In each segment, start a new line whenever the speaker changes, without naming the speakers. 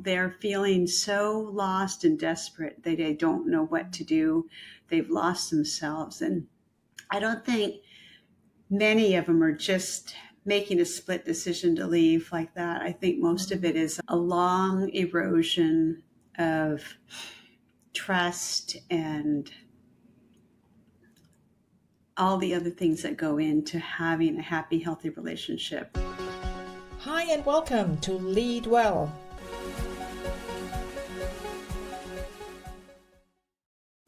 They're feeling so lost and desperate that they don't know what to do. They've lost themselves. And I don't think many of them are just making a split decision to leave like that. I think most of it is a long erosion of trust and all the other things that go into having a happy, healthy relationship.
Hi, and welcome to Lead Well.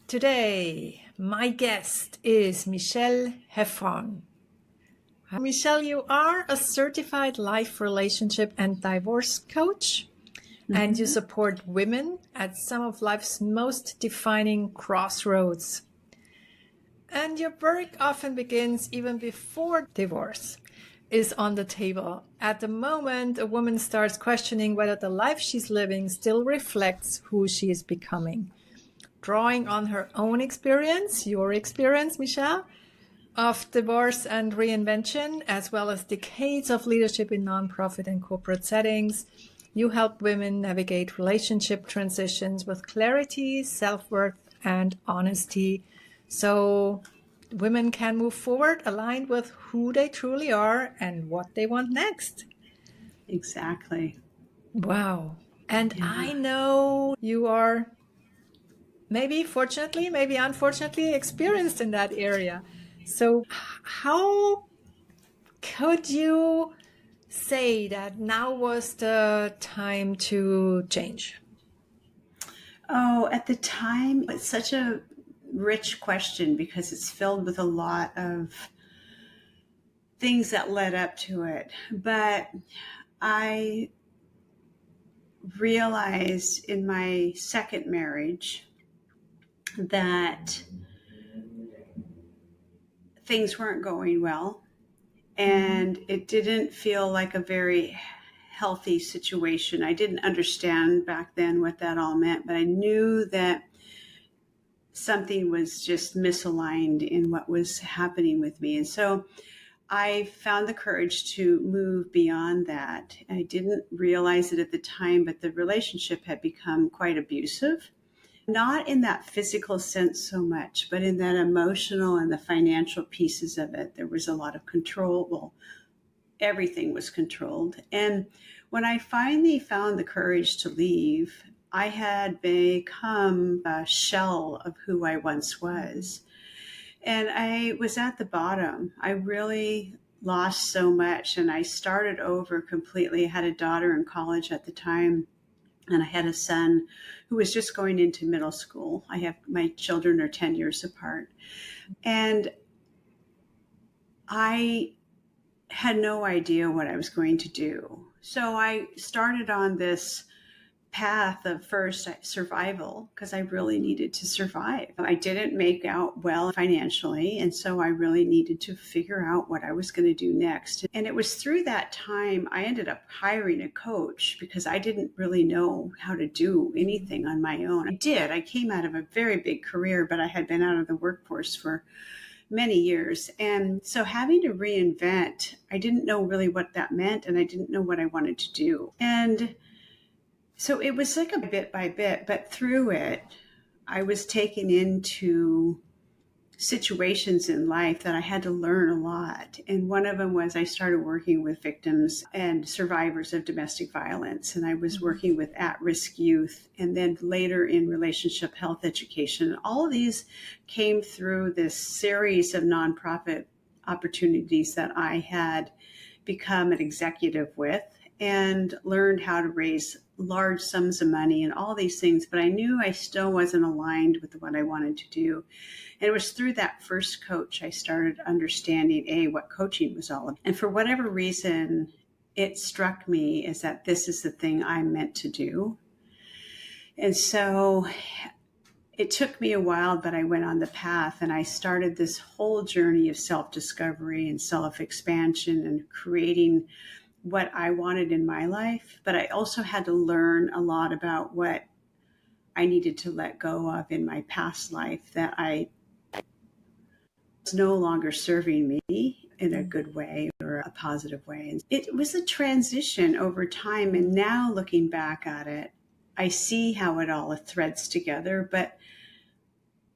Today, my guest is Michele Heffron. Michele, you are a certified life, relationship, and divorce coach, and you support women at some of life's most defining crossroads. And your work often begins even before divorce is on the table. At the moment, a woman starts questioning whether the life she's living still reflects who she is becoming. Drawing on her own experience, your experience, Michele, of divorce and reinvention, as well as decades of leadership in nonprofit and corporate settings, you help women navigate relationship transitions with clarity, self-worth, and honesty, so women can move forward aligned with who they truly are and what they want next.
Exactly.
Wow. And yeah. I know you are maybe fortunately, maybe unfortunately experienced in that area. So how could you say that now was the time to change?
Oh, at the time, it's such a rich question because it's filled with a lot of things that led up to it. But I realized in my second marriage that things weren't going well, and it didn't feel like a very healthy situation. I didn't understand back then what that all meant, but I knew that something was just misaligned in what was happening with me. And so I found the courage to move beyond that. I didn't realize it at the time, but the relationship had become quite abusive. Not in that physical sense so much, but in that emotional and the financial pieces of it. There was a lot of control. Well, everything was controlled. And when I finally found the courage to leave, I had become a shell of who I once was. And I was at the bottom. I really lost so much, and I started over completely. I had a daughter in college at the time, and I had a son who was just going into middle school. My children are 10 years apart. And I had no idea what I was going to do. So I started on this path of first survival because I really needed to survive. I didn't make out well financially, and so I really needed to figure out what I was going to do next. And it was through that time I ended up hiring a coach because I didn't really know how to do anything on my own. I came out of a very big career, but I had been out of the workforce for many years. And so having to reinvent, I didn't know really what that meant, and I didn't know what I wanted to do. And so it was like a bit by bit, but through it, I was taken into situations in life that I had to learn a lot. And one of them was I started working with victims and survivors of domestic violence. And I was working with at-risk youth, and then later in relationship health education. All of these came through this series of nonprofit opportunities that I had become an executive with, and learned how to raise large sums of money and all these things. But I knew I still wasn't aligned with what I wanted to do. And it was through that first coach I started understanding, what coaching was all about. And for whatever reason, it struck me as that this is the thing I'm meant to do. And so it took me a while, but I went on the path, and I started this whole journey of self-discovery and self-expansion and creating what I wanted in my life. But I also had to learn a lot about what I needed to let go of in my past life that I was no longer serving me in a good way or a positive way. And it was a transition over time. And now looking back at it, I see how it all threads together, but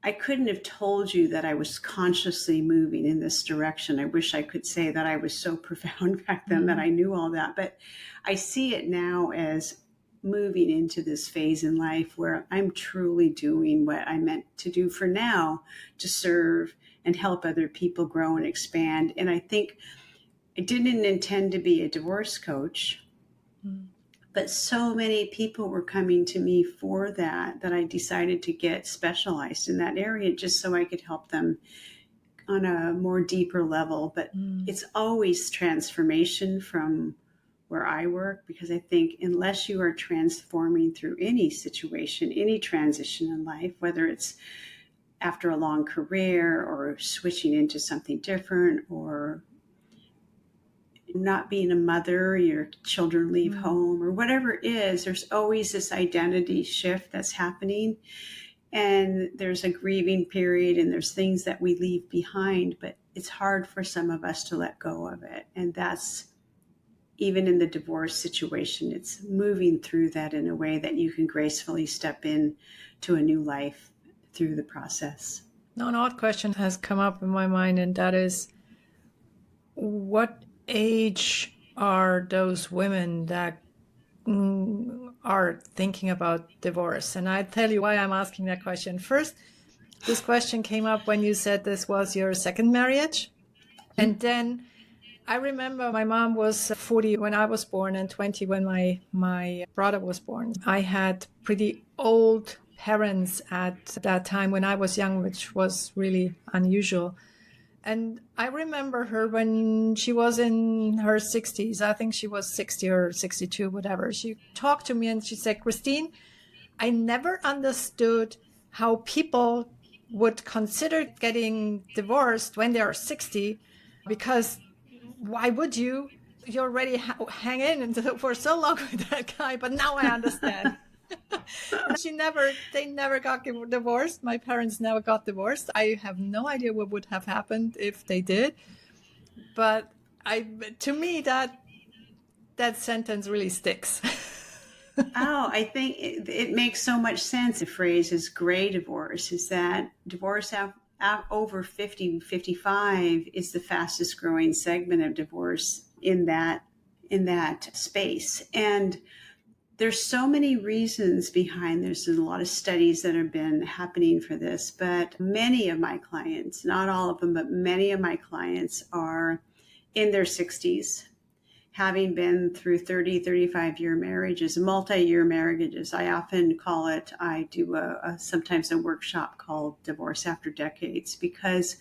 I couldn't have told you that I was consciously moving in this direction. I wish I could say that I was so profound back then that I knew all that, but I see it now as moving into this phase in life where I'm truly doing what I meant to do for now, to serve and help other people grow and expand. And I think I didn't intend to be a divorce coach. But so many people were coming to me for that I decided to get specialized in that area just so I could help them on a more deeper level. But it's always transformation from where I work, because I think unless you are transforming through any situation, any transition in life, whether it's after a long career or switching into something different or not being a mother, your children leave home, or whatever it is, there's always this identity shift that's happening. And there's a grieving period and there's things that we leave behind, but it's hard for some of us to let go of it. And that's even in the divorce situation, it's moving through that in a way that you can gracefully step in to a new life through the process.
Now, an odd question has come up in my mind, and that is, what age are those women that are thinking about divorce? And I tell you why I'm asking that question. First, this question came up when you said this was your second marriage. And then I remember my mom was 40 when I was born and 20 when my brother was born. I had pretty old parents at that time when I was young, which was really unusual. And I remember her when she was in her 60s. I think she was 60 or 62, whatever. She talked to me and she said, Christine, I never understood how people would consider getting divorced when they are 60, because why would you? You already hang in for so long with that guy, but now I understand. They never got divorced. My parents never got divorced. I have no idea what would have happened if they did. But to me, that sentence really sticks.
Oh, I think it makes so much sense. The phrase is gray divorce, is that divorce over 50, 55 is the fastest growing segment of divorce in that space. And there's so many reasons behind this. There's a lot of studies that have been happening for this, but many of my clients, not all of them, but many of my clients are in their 60s, having been through 30, 35-year marriages, multi-year marriages. I often call it, I do sometimes a workshop called Divorce After Decades, because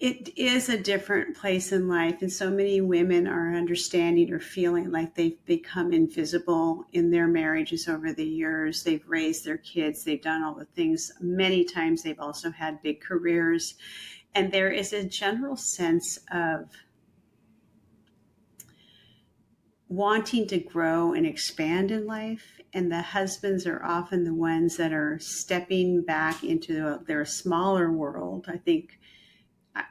it is a different place in life. And so many women are understanding or feeling like they've become invisible in their marriages over the years. They've raised their kids. They've done all the things. Many times they've also had big careers. And there is a general sense of wanting to grow and expand in life. And the husbands are often the ones that are stepping back into their smaller world. I think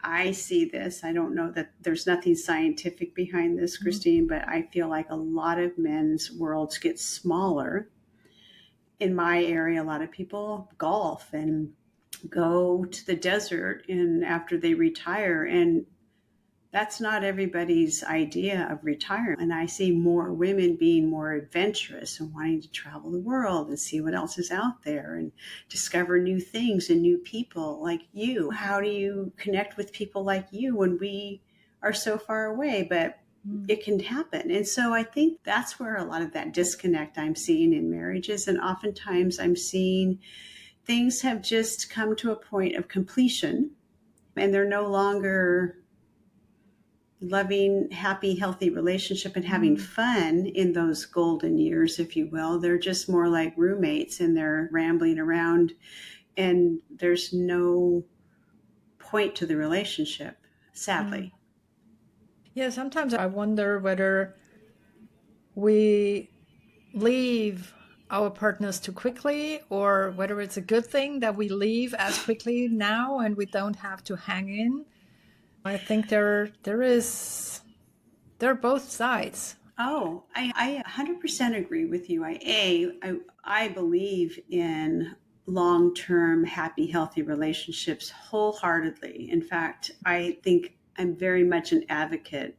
I see this. I don't know that there's nothing scientific behind this, Christine, but I feel like a lot of men's worlds get smaller. In my area, a lot of people golf and go to the desert and after they retire, and that's not everybody's idea of retirement. And I see more women being more adventurous and wanting to travel the world and see what else is out there and discover new things and new people like you. How do you connect with people like you when we are so far away? But it can happen. And so I think that's where a lot of that disconnect I'm seeing in marriages. And oftentimes I'm seeing things have just come to a point of completion and they're no longer loving, happy, healthy relationship and having fun in those golden years, if you will. They're just more like roommates and they're rambling around and there's no point to the relationship, sadly.
Yeah, sometimes I wonder whether we leave our partners too quickly, or whether it's a good thing that we leave as quickly now and we don't have to hang in. I think there are both sides.
I 100% agree with you. I believe in long term, happy, healthy relationships wholeheartedly. In fact, I think I'm very much an advocate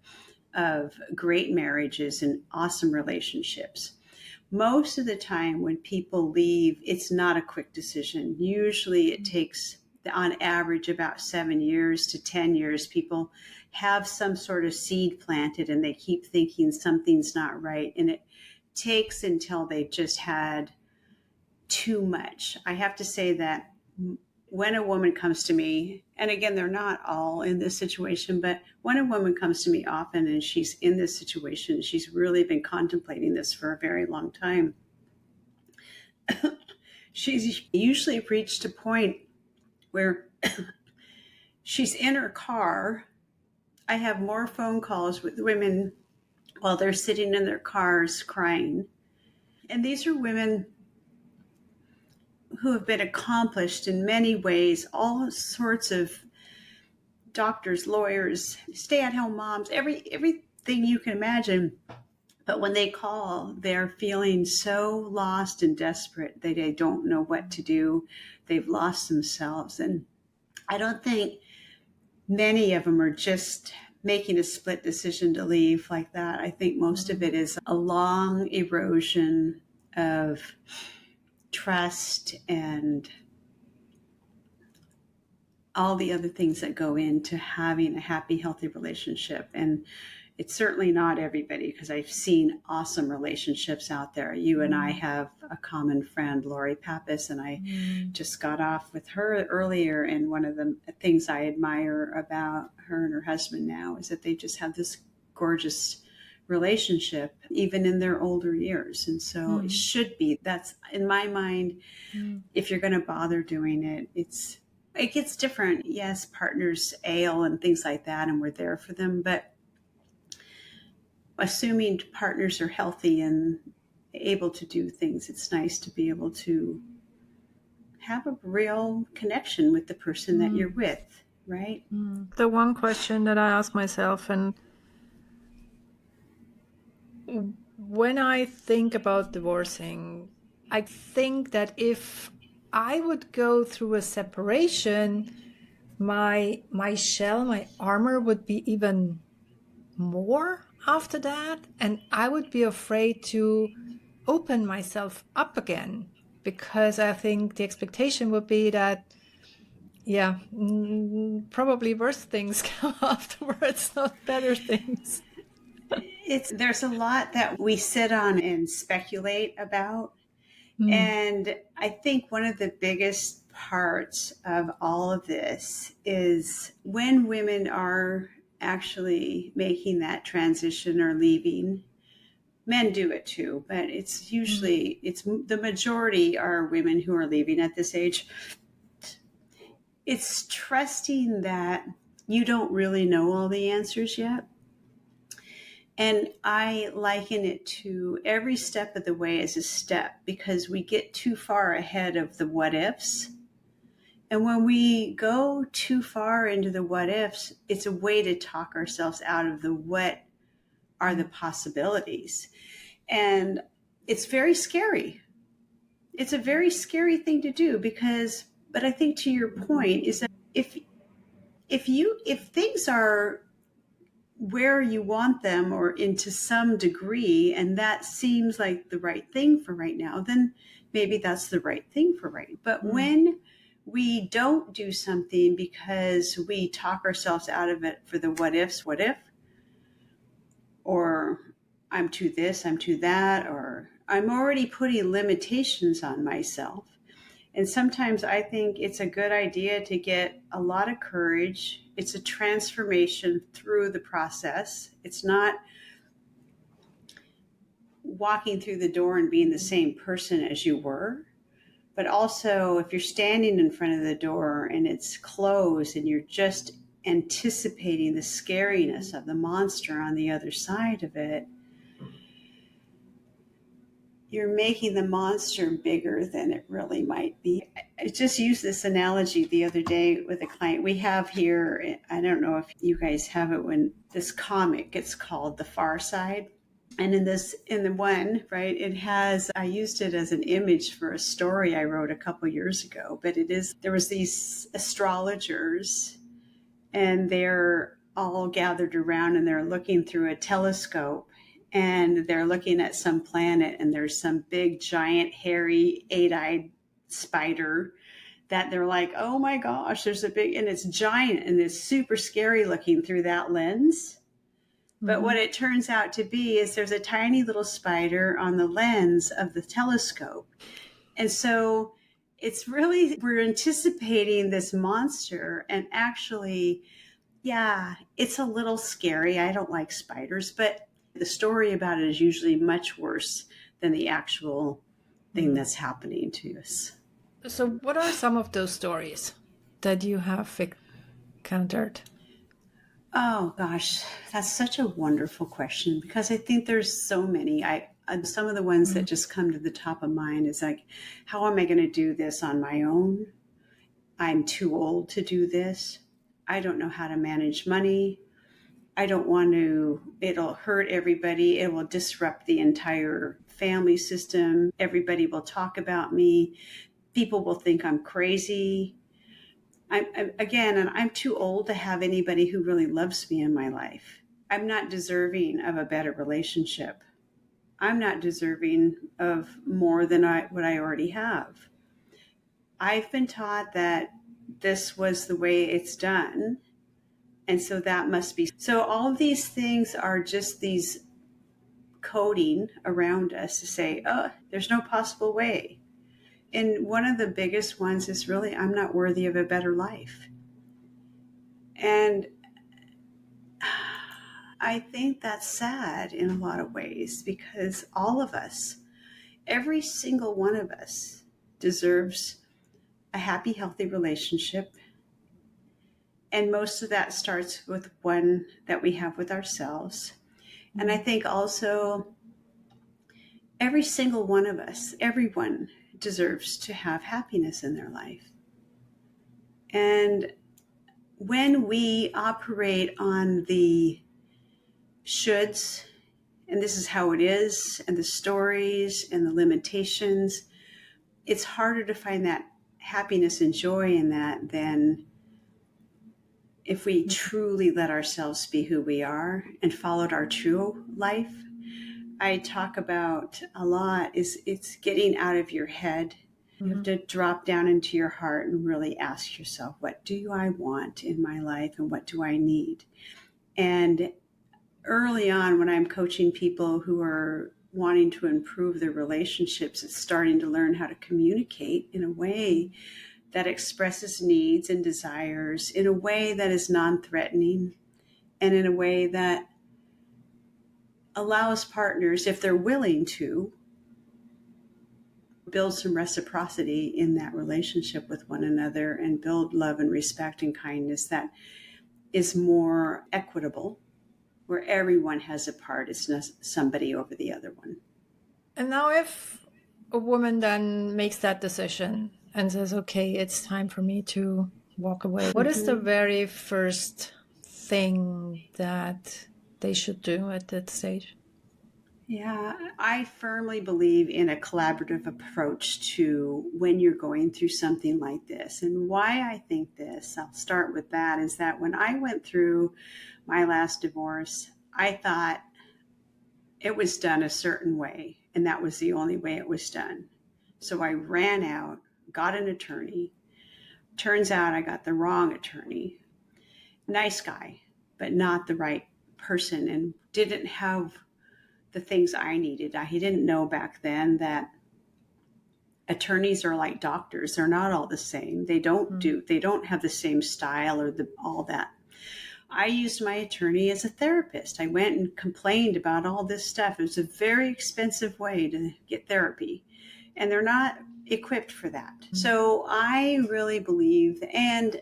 of great marriages and awesome relationships. Most of the time, when people leave, it's not a quick decision. Usually, it takes, on average, about 7 years to 10 years. People have some sort of seed planted and they keep thinking something's not right. And it takes until they've just had too much. I have to say that when a woman comes to me, and again, they're not all in this situation, but when a woman comes to me often and she's in this situation, she's really been contemplating this for a very long time. She's usually reached a point where she's in her car. I have more phone calls with women while they're sitting in their cars crying. And these are women who have been accomplished in many ways, all sorts of doctors, lawyers, stay-at-home moms, everything you can imagine. But when they call, they're feeling so lost and desperate that they don't know what to do. They've lost themselves. And I don't think many of them are just making a split decision to leave like that. I think most of it is a long erosion of trust and all the other things that go into having a happy, healthy relationship. And it's certainly not everybody, because I've seen awesome relationships out there. You and I have a common friend, Lori Pappas, and I just got off with her earlier. And one of the things I admire about her and her husband now is that they just have this gorgeous relationship, even in their older years. And so it should be. That's, in my mind, if you're going to bother doing it, it gets different. Yes, partners ail and things like that, and we're there for them. But assuming partners are healthy and able to do things, it's nice to be able to have a real connection with the person that you're with, right?
The one question that I ask myself, and when I think about divorcing, I think that if I would go through a separation, my shell, my armor would be even more after that, and I would be afraid to open myself up again, because I think the expectation would be that, yeah, probably worse things come afterwards, not better things.
There's a lot that we sit on and speculate about. And I think one of the biggest parts of all of this is when women are actually making that transition or leaving. Men do it too, but it's usually it's the majority are women who are leaving at this age. It's trusting that you don't really know all the answers yet. And I liken it to every step of the way as a step, because we get too far ahead of the what ifs. And when we go too far into the what ifs, it's a way to talk ourselves out of the what are the possibilities. And it's very scary. It's a very scary thing to do, but I think to your point is that if things are where you want them or into some degree, and that seems like the right thing for right now, then maybe that's the right thing for right now. But when we don't do something because we talk ourselves out of it for the what ifs, what if, or I'm too this, I'm too that, or I'm already putting limitations on myself. And sometimes I think it's a good idea to get a lot of courage. It's a transformation through the process. It's not walking through the door and being the same person as you were. But also, if you're standing in front of the door and it's closed and you're just anticipating the scariness of the monster on the other side of it, you're making the monster bigger than it really might be. I just used this analogy the other day with a client. We have here, I don't know if you guys have it, when this comic, it's called The Far Side. And in the one, right, I used it as an image for a story I wrote a couple years ago, but there was these astrologers and they're all gathered around and they're looking through a telescope and they're looking at some planet and there's some big, giant, hairy, eight-eyed spider that they're like, oh my gosh, and it's giant and it's super scary looking through that lens. But what it turns out to be is there's a tiny little spider on the lens of the telescope. And so we're anticipating this monster. And actually, yeah, it's a little scary. I don't like spiders, but the story about it is usually much worse than the actual thing that's happening to us.
So, what are some of those stories that you have encountered?
Oh gosh, that's such a wonderful question because I think there's so many. Some of the ones that just come to the top of mind is like, how am I going to do this on my own? I'm too old to do this. I don't know how to manage money. I don't want to, it'll hurt everybody. It will disrupt the entire family system. Everybody will talk about me. People will think I'm crazy. I'm too old to have anybody who really loves me in my life. I'm not deserving of a better relationship. I'm not deserving of more than what I already have. I've been taught that this was the way it's done. And so that must be. So all of these things are just these coding around us to say, oh, there's no possible way. And one of the biggest ones is really, I'm not worthy of a better life. And I think that's sad in a lot of ways because all of us, every single one of us, deserves a happy, healthy relationship. And most of that starts with one that we have with ourselves. And I think also every single one of us, everyone deserves to have happiness in their life. And when we operate on the shoulds, and this is how it is, and the stories and the limitations, it's harder to find that happiness and joy in that than if we truly let ourselves be who we are and followed our true life. I talk about a lot is it's getting out of your head. You have to drop down into your heart and really ask yourself, what do I want in my life and what do I need? And early on, when I'm coaching people who are wanting to improve their relationships, it's starting to learn how to communicate in a way that expresses needs and desires in a way that is non-threatening and in a way that allows partners, if they're willing to, build some reciprocity in that relationship with one another and build love and respect and kindness that is more equitable, where everyone has a part. It's not somebody over the other one.
And now if a woman then makes that decision and says, okay, it's time for me to walk away, what is the very first thing that they should do at that stage?
Yeah, I firmly believe in a collaborative approach to when you're going through something like this. And why I think this, I'll start with that, is that when I went through my last divorce, I thought it was done a certain way, and that was the only way it was done. So I ran out, got an attorney. Turns out I got the wrong attorney. Nice guy, but not the right person, and didn't have the things I needed. I didn't know back then that attorneys are like doctors. They're not all the same. They don't have the same style or all that. I used my attorney as a therapist. I went and complained about all this stuff. It was a very expensive way to get therapy, and they're not equipped for that. So I really believe, and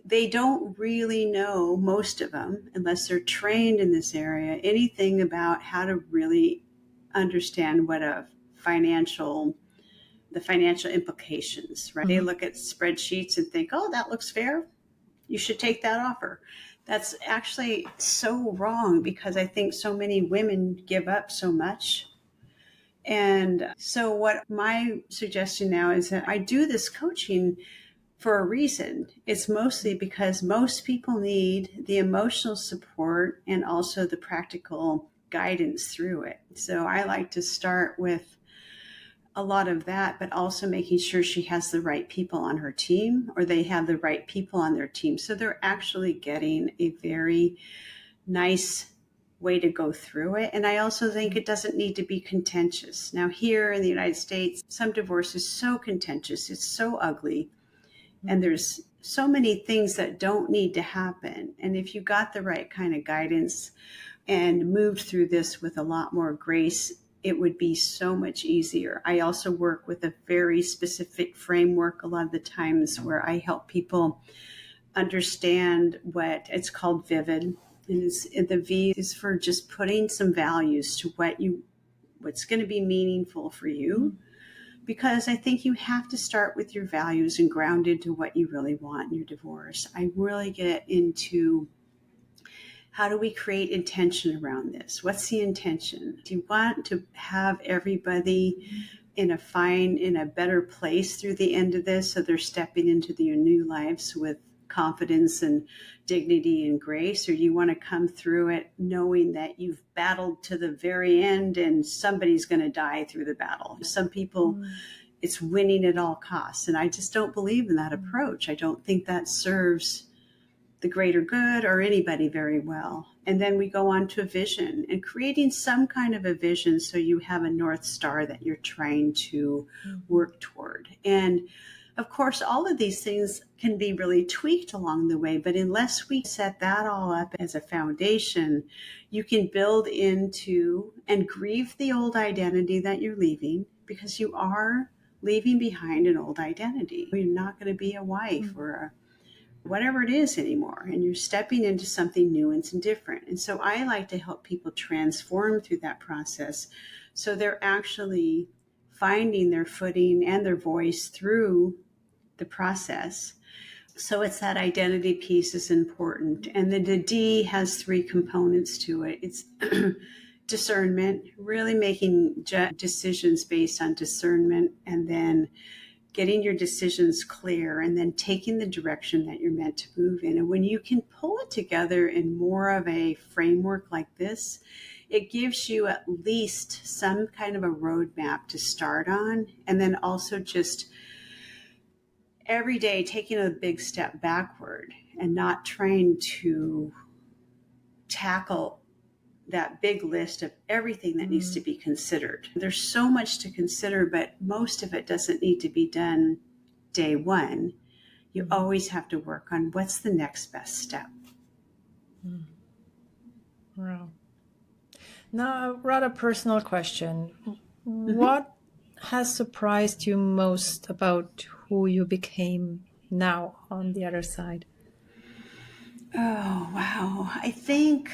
they don't really know, most of them, unless they're trained in this area, anything about how to really understand what the financial implications, right? They look at spreadsheets and think, oh, that looks fair. You should take that offer. That's actually so wrong because I think so many women give up so much. And so, what my suggestion now is that I do this coaching for a reason. It's mostly because most people need the emotional support and also the practical guidance through it. So, I like to start with a lot of that, but also making sure she has the right people on her team or they have the right people on their team. So, they're actually getting a very nice way to go through it. And I also think it doesn't need to be contentious. Now, here in the United States, some divorce is so contentious, it's so ugly, and there's so many things that don't need to happen. And if you got the right kind of guidance and moved through this with a lot more grace, it would be so much easier. I also work with a very specific framework a lot of the times where I help people understand what it's called vivid. And the V is for just putting some values to what's going to be meaningful for you. Because I think you have to start with your values and ground into what you really want in your divorce. I really get into how do we create intention around this? What's the intention? Do you want to have everybody in a better place through the end of this so they're stepping into their new lives with confidence and dignity and grace, or do you want to come through it knowing that you've battled to the very end and somebody's going to die through the battle? Some people, it's winning at all costs, and I just don't believe in that approach. I don't think that serves the greater good or anybody very well. And then we go on to a vision and creating some kind of a vision so you have a North Star that you're trying to work toward. And of course, all of these things can be really tweaked along the way, but unless we set that all up as a foundation, you can build into and grieve the old identity that you're leaving, because you are leaving behind an old identity. You're not going to be a wife or a whatever it is anymore, and you're stepping into something new and some different. And so I like to help people transform through that process so they're actually finding their footing and their voice through the process. So it's that identity piece is important. And then the D has three components to it. It's discernment, really making decisions based on discernment, and then getting your decisions clear, and then taking the direction that you're meant to move in. And when you can pull it together in more of a framework like this, it gives you at least some kind of a roadmap to start on. And then also just every day taking a big step backward and not trying to tackle that big list of everything that needs to be considered. There's so much to consider, but most of it doesn't need to be done day one. You always have to work on what's the next best step.
Wow. Now, a rather personal question. What has surprised you most about who you became now on the other side?
Oh, wow. I think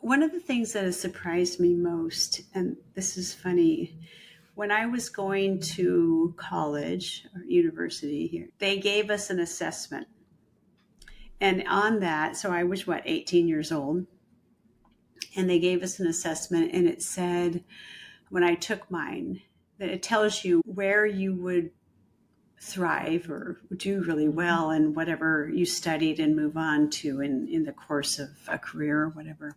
one of the things that has surprised me most, and this is funny, when I was going to college or university here, they gave us an assessment. And on that, so I was 18 years old, and they gave us an assessment, and it said, when I took mine, that it tells you where you would thrive or do really well in whatever you studied and move on to in the course of a career or whatever.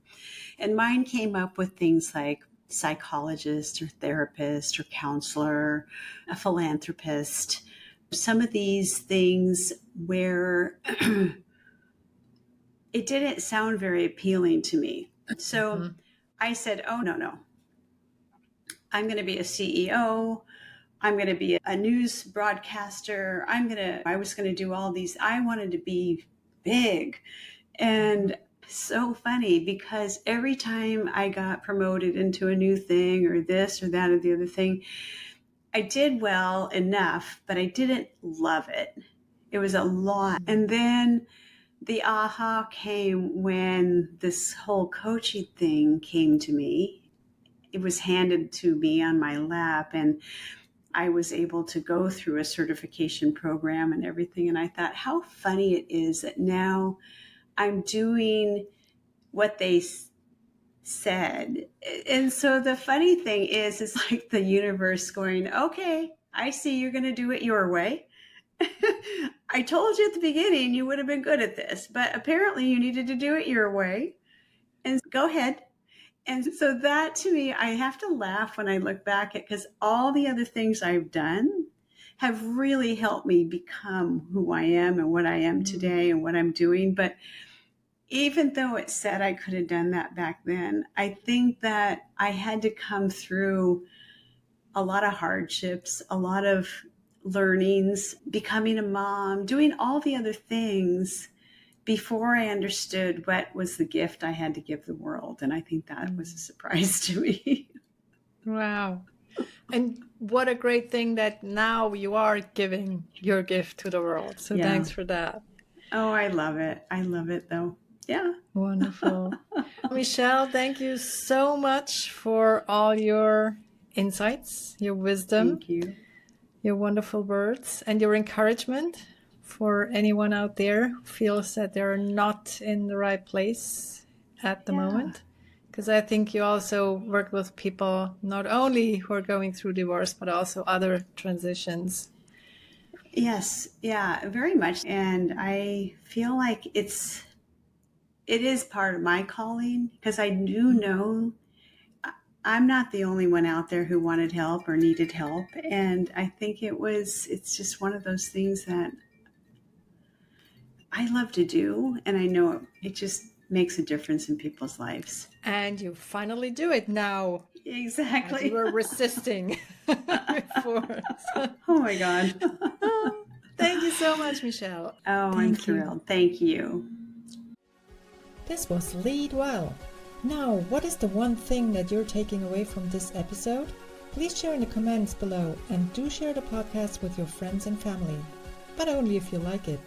And mine came up with things like psychologist or therapist or counselor, a philanthropist, some of these things where it didn't sound very appealing to me. So I said, oh, no. I'm going to be a CEO. I'm going to be a news broadcaster. I was going to do all these. I wanted to be big. And so funny, because every time I got promoted into a new thing or this or that or the other thing, I did well enough, but I didn't love it. It was a lot. And then the aha came when this whole coaching thing came to me. It was handed to me on my lap, and I was able to go through a certification program and everything. And I thought, how funny it is that now I'm doing what they said. And so the funny thing is, it's like the universe going, okay, I see you're going to do it your way. I told you at the beginning you would have been good at this, but apparently you needed to do it your way. And go ahead. And so that, to me, I have to laugh when I look back at, because all the other things I've done have really helped me become who I am and what I am today and what I'm doing. But even though it said I could have done that back then, I think that I had to come through a lot of hardships, a lot of learnings, becoming a mom, doing all the other things before I understood what was the gift I had to give the world. And I think that was a surprise to me.
Wow. And what a great thing that now you are giving your gift to the world. So thanks for that.
Oh, I love it. I love it, though. Yeah.
Wonderful. Michele, thank you so much for all your insights, your wisdom.
Thank you.
Your wonderful words and your encouragement for anyone out there who feels that they're not in the right place at the moment. Because I think you also work with people not only who are going through divorce, but also other transitions.
Yes, yeah, very much. And I feel like it is part of my calling, because I do know I'm not the only one out there who wanted help or needed help. And I think it's just one of those things that I love to do. And I know it just makes a difference in people's lives.
And you finally do it now.
Exactly.
You were resisting before.
Oh my God.
Thank you so much, Michele.
I'm thrilled. Thank you.
This was Lead Well. Now, what is the one thing that you're taking away from this episode? Please share in the comments below, and do share the podcast with your friends and family, but only if you like it.